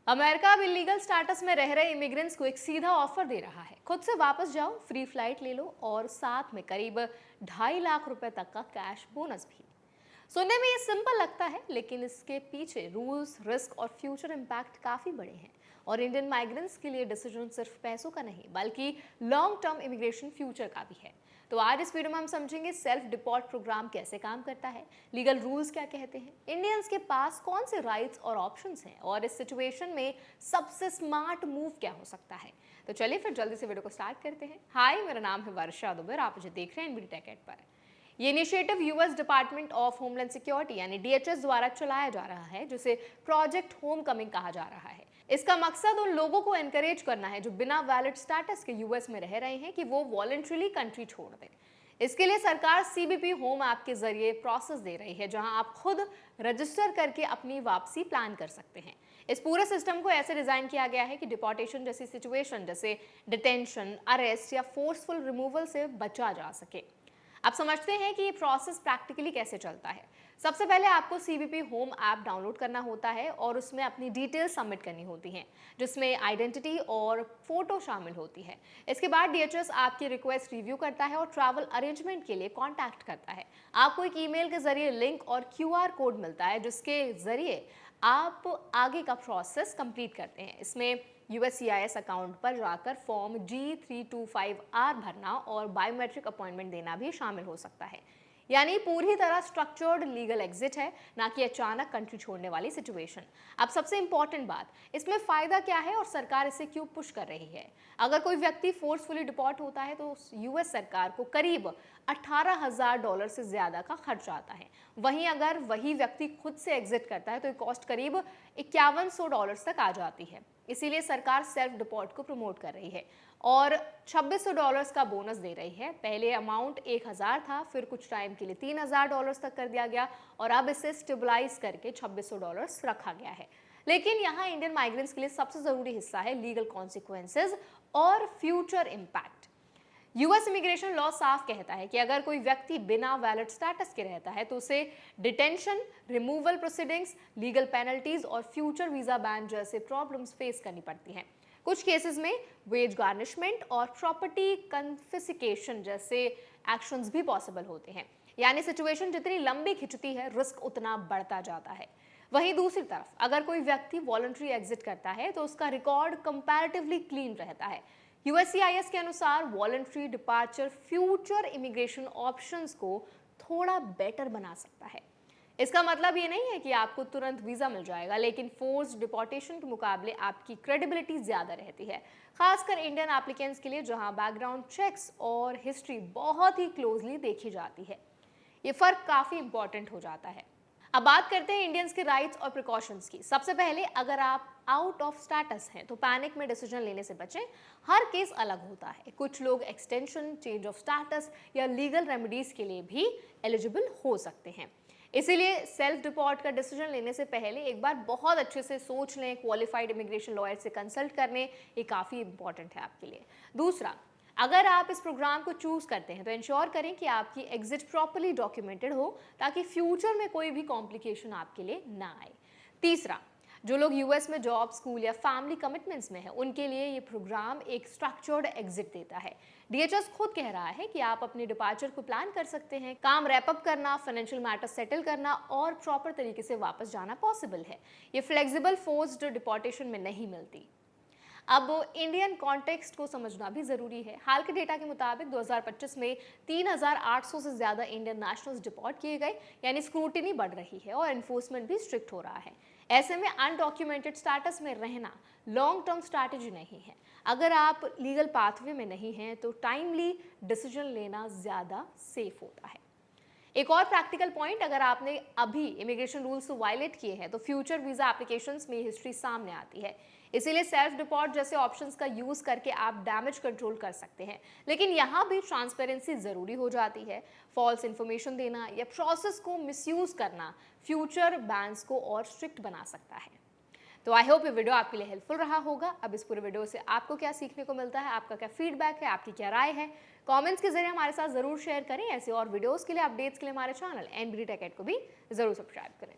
America अब illegal status में रह रहे इमिग्रेंट्स को एक सीधा ऑफर दे रहा है। खुद से वापस जाओ, फ्री फ्लाइट ले लो और साथ में करीब 2.5 लाख रुपए तक का कैश बोनस भी। सुनने में ये सिंपल लगता है, लेकिन इसके पीछे रूल्स, रिस्क और फ्यूचर इम्पैक्ट काफी बड़े हैं। और इंडियन माइग्रेंट्स के लिए डिसीजन सिर्फ पैसों का नहीं, बल्कि लॉन्ग टर्म इमिग्रेशन फ्यूचर का भी है। तो आज इस वीडियो में हम समझेंगे सेल्फ डिपोर्ट प्रोग्राम कैसे काम करता है, लीगल रूल्स क्या कहते हैं, इंडियंस के पास कौन से राइट्स और ऑप्शंस हैं, और इस सिचुएशन में सबसे स्मार्ट मूव क्या हो सकता है। तो चलिए फिर जल्दी से वीडियो को स्टार्ट करते हैं। हाय, मेरा नाम है वर्षा दुबे, आप मुझे देख रहे हैं एनबीडी टेक एड पर। ये initiative US department of homeland security यानी डीएचएस द्वारा चलाया जा रहा है, जिसे प्रोजेक्ट होम कमिंग कहा जा रहा है। इसका मकसद उन लोगों को एनकरेज करना है जो बिना वैलिड स्टेटस के यूएस में रह रहे हैं कि वो वॉलंटरीली कंट्री छोड़ दें। इसके लिए सरकार सीबीपी होम ऐप के जरिए प्रोसेस दे रही है, जहां आप खुद रजिस्टर करके अपनी वापसी प्लान कर सकते हैं। इस पूरे सिस्टम को ऐसे डिजाइन किया गया है कि डिपोर्टेशन जैसी सिचुएशन जैसे डिटेंशन, अरेस्ट या फोर्सफुल रिमूवल से बचा जा सके। आप समझते हैं कि ये प्रोसेस प्रैक्टिकली कैसे चलता है। सबसे पहले आपको सीबीपी होम ऐप डाउनलोड करना होता है और उसमें अपनी डिटेल्स सबमिट करनी होती हैं, जिसमें आइडेंटिटी और फोटो शामिल होती है। इसके बाद डीएचएस आपकी रिक्वेस्ट रिव्यू करता है और ट्रैवल अरेंजमेंट के लिए कांटेक्ट करता है। आपको एक ईमेल के जरिए लिंक और क्यूआर कोड मिलता है, जिसके जरिए आप आगे का प्रोसेस कंप्लीट करते हैं। इसमें यूएससीआईएस अकाउंट पर जाकर फॉर्म G325R भरना और बायोमेट्रिक अपॉइंटमेंट देना भी शामिल हो सकता है। यानी पूरी तरह स्ट्रक्चर्ड लीगल एग्जिट है, ना कि अचानक कंट्री छोड़ने वाली सिचुएशन। अब सबसे इंपॉर्टेंट बात, इसमें फायदा क्या है और सरकार इसे क्यों पुश कर रही है। अगर कोई व्यक्ति फोर्सफुली डिपोर्ट होता है तो यूएस सरकार को करीब $18,000 से ज्यादा का खर्च आता है। वहीं अगर वही व्यक्ति खुद से एग्जिट करता है तो कॉस्ट करीब $5100 तक आ जाती है। इसीलिए सरकार सेल्फ डिपोर्ट को प्रमोट कर रही है और $2600 का बोनस दे रही है। पहले अमाउंट 1000 था, फिर कुछ टाइम के लिए $3000 तक कर दिया गया और अब इसे स्टेबलाइज करके $2600 रखा गया है। लेकिन यहाँ इंडियन माइग्रेंट्स के लिए सबसे जरूरी हिस्सा है लीगल कॉन्सिक्वेंसेज और future impact. US immigration law साफ कहता है कि अगर कोई व्यक्ति बिना वैलिड स्टेटस के रहता है तो उसे detention, removal proceedings, legal penalties और फ्यूचर वीजा बैन जैसे प्रॉब्लम्स फेस करनी पड़ती हैं। कुछ केसेस में वेज गार्निशमेंट और प्रॉपर्टी कन्फिस्केशन जैसे एक्शंस भी पॉसिबल होते हैं। यानी सिचुएशन जितनी लंबी खिंचती है, रिस्क उतना बढ़ता जाता है। वहीं दूसरी तरफ अगर कोई व्यक्ति वॉलंटरी एग्जिट करता है तो उसका रिकॉर्ड कंपैरेटिवली क्लीन रहता है। यूएससीआईएस के अनुसार voluntary departure future immigration options को थोड़ा बेटर बना सकता है। इसका मतलब ये नहीं है कि आपको तुरंत वीजा मिल जाएगा, लेकिन फोर्स्ड डिपोर्टेशन के मुकाबले आपकी क्रेडिबिलिटी ज्यादा रहती है, खासकर इंडियन एप्लीकेंट्स के लिए, जहां बैकग्राउंड चेक्स और हिस्ट्री बहुत ही क्लोजली देखी जाती है। ये फर्क काफी इंपॉर्टेंट हो जाता है। अब बात करते हैं इंडियंस के राइट्स और प्रिकॉशंस की। सबसे पहले, अगर आप आउट ऑफ स्टेटस हैं तो पैनिक में डिसीजन लेने से बचें। हर केस अलग होता है। कुछ लोग एक्सटेंशन, चेंज ऑफ स्टेटस या लीगल रेमेडीज के लिए भी एलिजिबल हो सकते हैं। इसीलिए सेल्फ डिपोर्ट का डिसीजन लेने से पहले एक बार बहुत अच्छे से सोच लें। क्वालिफाइड इमिग्रेशन लॉयर से कंसल्ट करने, ये काफ़ी इंपॉर्टेंट है आपके लिए। दूसरा, अगर आप इस प्रोग्राम को चूज करते हैं तो इंश्योर करें कि आपकी एग्जिट प्रॉपर्ली डॉक्यूमेंटेड हो, ताकि फ्यूचर में कोई भी कॉम्प्लिकेशन आपके लिए ना आए। तीसरा, जो लोग यूएस में जॉब, स्कूल या फैमिली कमिटमेंट्स में हैं, उनके लिए ये प्रोग्राम एक स्ट्रक्चर्ड एग्जिट देता है। डीएचएस खुद कह रहा है कि आप अपने डिपार्चर को प्लान कर सकते हैं। काम रैप अप करना, फाइनेंशियल मैटर सेटल करना और प्रॉपर तरीके से वापस जाना पॉसिबल है। ये फ्लेक्सिबल फोर्स्ड डिपोर्टेशन में नहीं मिलती। अब इंडियन कॉन्टेक्स्ट को समझना भी जरूरी है। हाल के डेटा के मुताबिक 2025 में 3800 से ज्यादा इंडियन नेशनल्स डिपोर्ट किए गए, यानी स्क्रूटिनी बढ़ रही है और एनफोर्समेंट भी स्ट्रिक्ट हो रहा है। ऐसे में अनडॉक्यूमेंटेड स्टेटस में रहना लॉन्ग टर्म स्ट्रैटेजी नहीं है। अगर आप लीगल पाथवे में नहीं हैं तो टाइमली डिसीजन लेना ज्यादा सेफ होता है। एक और प्रैक्टिकल पॉइंट, अगर आपने अभी इमिग्रेशन रूल्स को वायलेट किए हैं तो फ्यूचर वीजा एप्लीकेशंस में हिस्ट्री सामने आती है। इसीलिए सेल्फ डिपोर्ट जैसे ऑप्शंस का यूज करके आप डैमेज कंट्रोल कर सकते हैं। लेकिन यहाँ भी ट्रांसपेरेंसी जरूरी हो जाती है। फॉल्स इन्फॉर्मेशन देना या प्रोसेस को मिसयूज करना फ्यूचर बैन्स को और स्ट्रिक्ट बना सकता है। तो आई होप ये वीडियो आपके लिए हेल्पफुल रहा होगा। अब इस पूरे वीडियो से आपको क्या सीखने को मिलता है, आपका क्या फीडबैक है, आपकी क्या राय है, कमेंट्स के जरिए हमारे साथ जरूर शेयर करें। ऐसे और वीडियोस के लिए, अपडेट्स के लिए हमारे चैनल एनबीडी टेक एड को भी जरूर सब्सक्राइब करें।